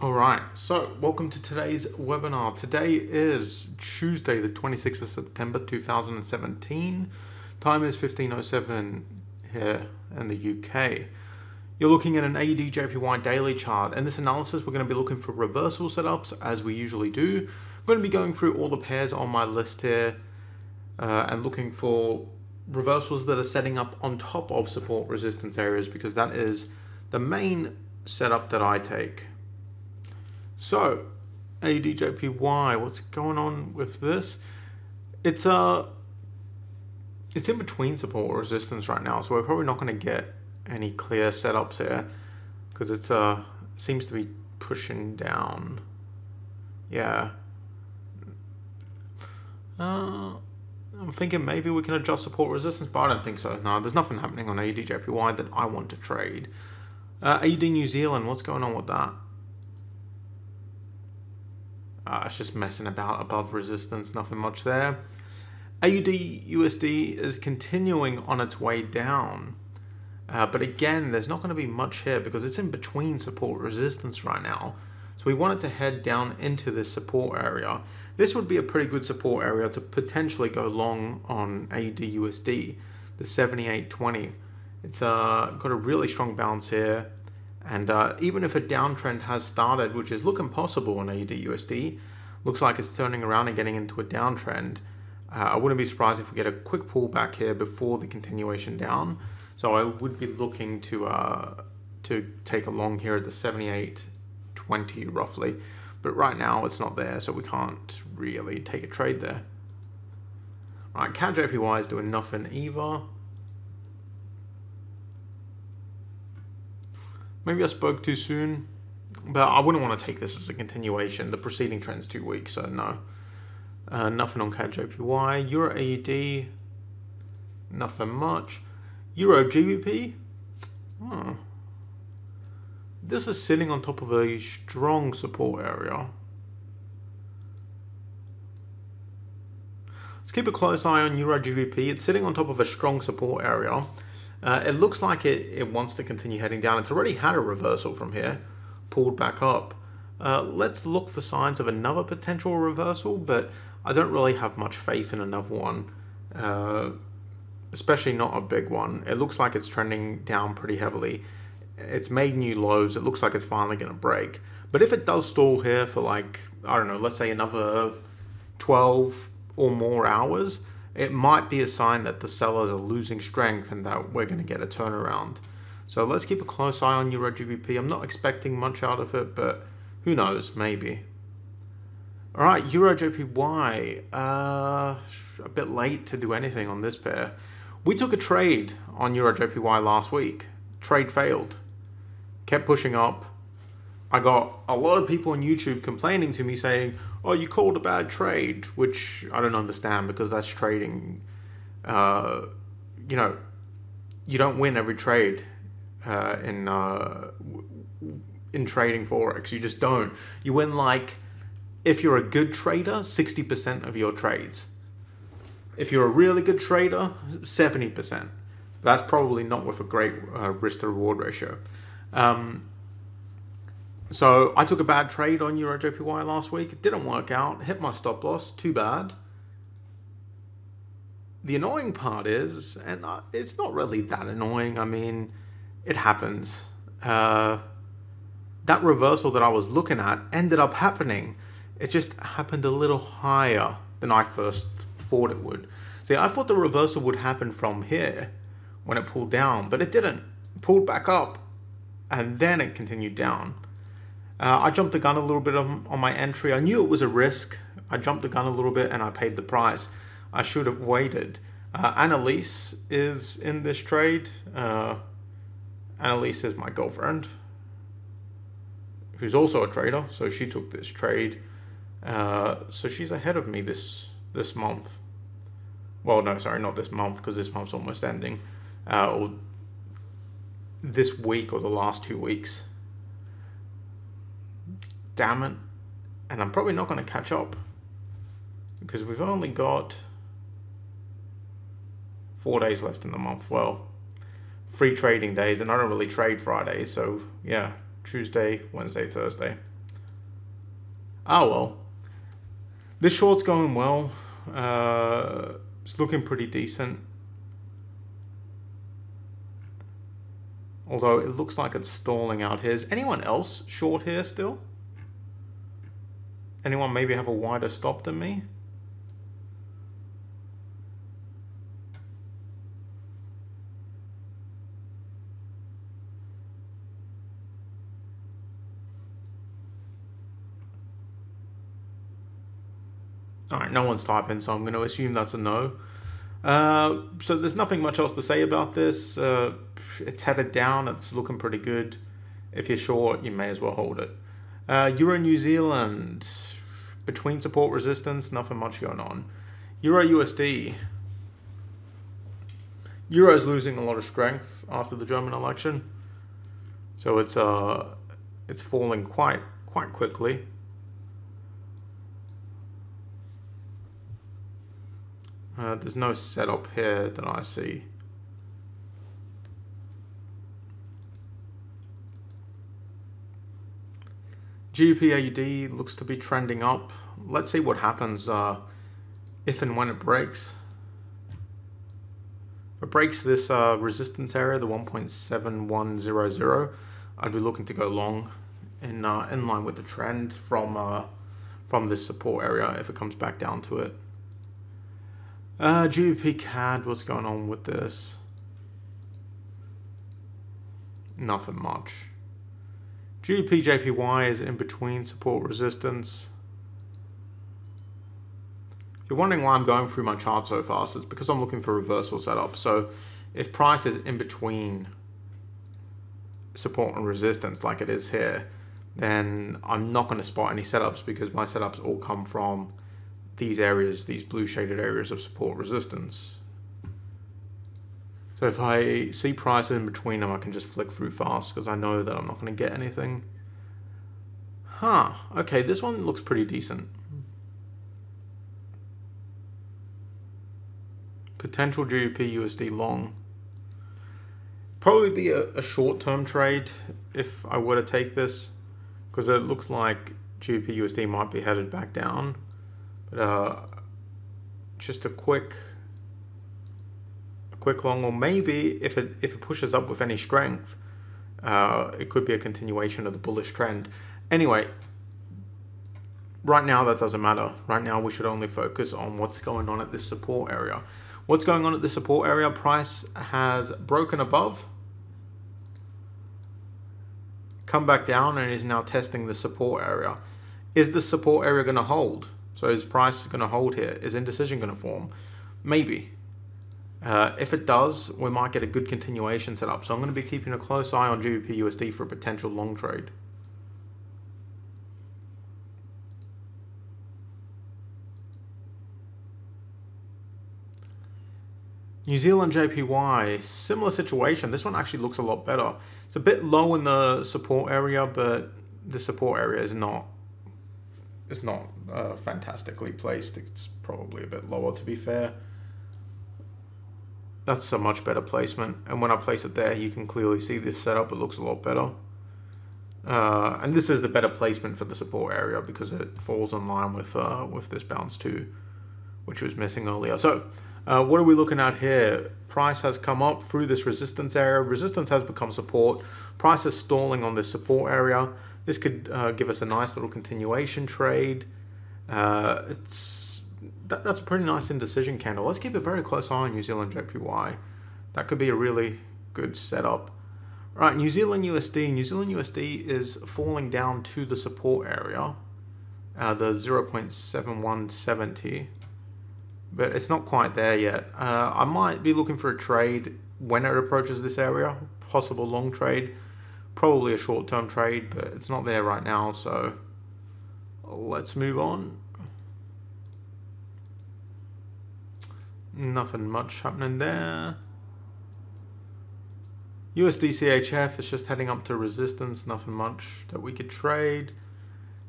Alright, so welcome to today's webinar. Today is Tuesday, the 26th of September 2017. Time is 15:07 here in the UK. You're looking at an EURGBP daily chart. In this analysis, we're going to be looking for reversal setups as we usually do. We're going to be going through all the pairs on my list here and looking for reversals that are setting up on top of support resistance areas, because that is the main setup that I take. So, EURGBP, what's going on with this? It's in between support or resistance right now, so we're probably not going to get any clear setups here because it seems to be pushing down. Yeah. I'm thinking maybe we can adjust support resistance, but I don't think so. No, there's nothing happening on EURGBP that I want to trade. AUD New Zealand, what's going on with that? It's just messing about above resistance, nothing much there. AUD USD is continuing on its way down. But again, there's not going to be much here because it's in between support resistance right now. So we want it to head down into this support area. This would be a pretty good support area to potentially go long on AUD USD, the 78.20. It's got a really strong bounce here. And even if a downtrend has started, which is looking possible on AUD USD, looks like it's turning around and getting into a downtrend. I wouldn't be surprised if we get a quick pullback here before the continuation down. So I would be looking to take a long here at the 78.20 roughly. But right now it's not there, so we can't really take a trade there. All right, CAD-JPY is doing nothing either. Maybe I spoke too soon, but I wouldn't want to take this as a continuation. The preceding trend's 2 weeks, so no. Nothing on CAD-JPY. Euro AUD, nothing much. EURGBP, this is sitting on top of a strong support area. Let's keep a close eye on EURGBP. It's sitting on top of a strong support area. It looks like it wants to continue heading down. It's already had a reversal from here, pulled back up. Let's look for signs of another potential reversal, but I don't really have much faith in another one, especially not a big one. It looks like it's trending down pretty heavily. It's made new lows. It looks like it's finally going to break. But if it does stall here for like, I don't know, let's say another 12 or more hours, it might be a sign that the sellers are losing strength and that we're going to get a turnaround. So let's keep a close eye on EURGBP. I'm not expecting much out of it, but who knows, maybe. All right, EURGBP, a bit late to do anything on this pair. We took a trade on EURGBP last week. Trade failed. Kept pushing up. I got a lot of people on YouTube complaining to me saying, oh, you called a bad trade, which I don't understand because that's trading. You know, you don't win every trade in trading Forex. You just don't. You win, like, if you're a good trader, 60% of your trades. If you're a really good trader, 70%. That's probably not with a great risk to reward ratio. So I took a bad trade on EURGBP last week. It didn't work out. Hit my stop loss. Too bad. The annoying part is, and it's not really that annoying. I mean, it happens. That reversal that I was looking at ended up happening. It just happened a little higher than I first thought it would. See, I thought the reversal would happen from here when it pulled down, but it didn't. It pulled back up, and then it continued down. I jumped the gun a little bit on my entry. I knew it was a risk. I jumped the gun a little bit and I paid the price. I should have waited. Annalise is in this trade. Annalise is my girlfriend, who's also a trader, so she took this trade. So she's ahead of me this month. Well, no, sorry, not this month, because this month's almost ending. Or this week or the last 2 weeks. Damn it. And I'm probably not going to catch up because we've only got 4 days left in the month. Well, 3 trading days, and I don't really trade Fridays, so yeah, Tuesday, Wednesday, Thursday. Oh well. This short's going well. It's looking pretty decent. Although it looks like it's stalling out here. Is anyone else short here still? Anyone maybe have a wider stop than me? Alright, no one's typing, so I'm going to assume that's a no. So there's nothing much else to say about this. It's headed down, it's looking pretty good. If you're short, you may as well hold it. Euro New Zealand, between support resistance, nothing much going on. Euro USD. Euro's losing a lot of strength after the German election. So it's falling quite quickly. There's no setup here that I see. GBPUSD looks to be trending up. Let's see what happens if and when it breaks. If it breaks this resistance area, the 1.7100, I'd be looking to go long in line with the trend from this support area if it comes back down to it. GBP CAD, what's going on with this? Nothing much. GBP JPY is in between support resistance. If you're wondering why I'm going through my chart so fast, it's because I'm looking for reversal setup. So if price is in between support and resistance like it is here, then I'm not going to spot any setups because my setups all come from these areas, these blue shaded areas of support resistance. So if I see price in between them, I can just flick through fast because I know that I'm not going to get anything. Okay, this one looks pretty decent. Potential GBPUSD long. Probably be a short-term trade if I were to take this, because it looks like GBPUSD might be headed back down. But just a quick long, or maybe if it pushes up with any strength, it could be a continuation of the bullish trend. Anyway, right now that doesn't matter. Right now we should only focus on what's going on at this support area. What's going on at this support area? Price has broken above, come back down, and is now testing the support area. Is the support area going to hold? So is price going to hold here? Is indecision going to form? Maybe. If it does, we might get a good continuation set up. So I'm going to be keeping a close eye on GBPUSD for a potential long trade. New Zealand JPY, similar situation. This one actually looks a lot better. It's a bit low in the support area, but the support area is not fantastically placed. It's probably a bit lower, to be fair. That's a much better placement, and when I place it there, you can clearly see this setup. It looks a lot better, and this is the better placement for the support area because it falls in line with this bounce too, which was missing earlier. So what are we looking at here? Price has come up through this resistance area. Resistance has become support. Price is stalling on this support area. This could give us a nice little continuation trade. That's a pretty nice indecision candle. Let's keep a very close eye on New Zealand JPY. That could be a really good setup. Right, New Zealand USD. New Zealand USD is falling down to the support area, the 0.7170. But it's not quite there yet. I might be looking for a trade when it approaches this area, possible long trade, probably a short-term trade, but it's not there right now, so let's move on. Nothing much happening there. USD CHF is just heading up to resistance, nothing much that we could trade.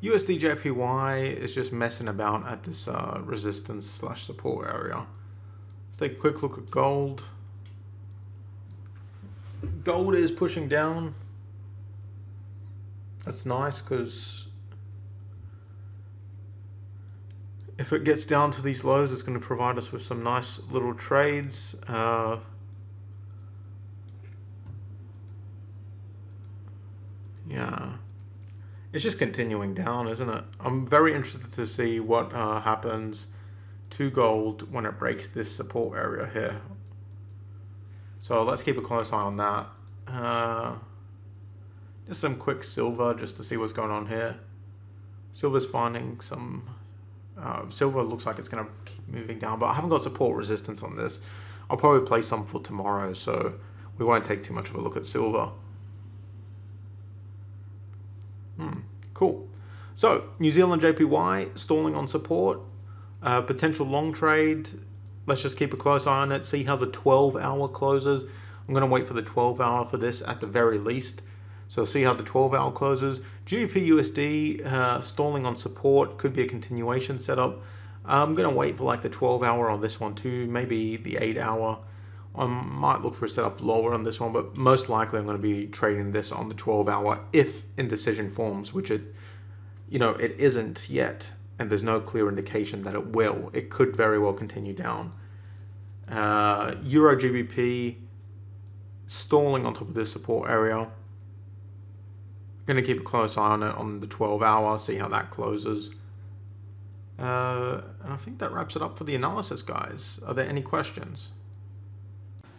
USD JPY is just messing about at this resistance / support area. Let's take a quick look at gold. Gold is pushing down. That's nice because If it gets down to these lows, it's going to provide us with some nice little trades. Yeah, it's just continuing down, isn't it? I'm very interested to see what happens to gold when it breaks this support area here. So let's keep a close eye on that. Just some quick silver just to see what's going on here. Silver's finding some... silver looks like it's going to keep moving down, but I haven't got support resistance on this. I'll probably play some for tomorrow, so we won't take too much of a look at silver. Cool. So, New Zealand JPY stalling on support. Potential long trade. Let's just keep a close eye on it, see how the 12-hour closes. I'm going to wait for the 12-hour for this at the very least. So see how the 12-hour closes. GBPUSD stalling on support, could be a continuation setup. I'm going to wait for like the 12-hour on this one too, maybe the 8-hour. I might look for a setup lower on this one, but most likely I'm going to be trading this on the 12-hour if indecision forms, which it isn't yet, and there's no clear indication that it will. It could very well continue down. EURGBP stalling on top of this support area. Going to keep a close eye on it on the 12-hour, see how that closes. And I think that wraps it up for the analysis, guys. Are there any questions?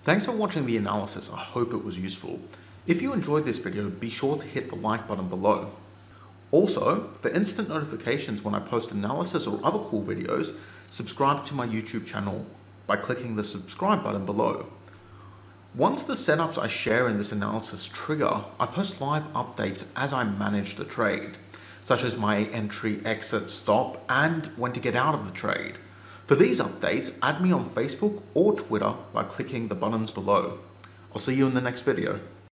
Thanks for watching the analysis. I hope it was useful. If you enjoyed this video, be sure to hit the like button below. Also, for instant notifications when I post analysis or other cool videos, subscribe to my YouTube channel by clicking the subscribe button below. Once the setups I share in this analysis trigger, I post live updates as I manage the trade, such as my entry, exit, stop, and when to get out of the trade. For these updates, add me on Facebook or Twitter by clicking the buttons below. I'll see you in the next video.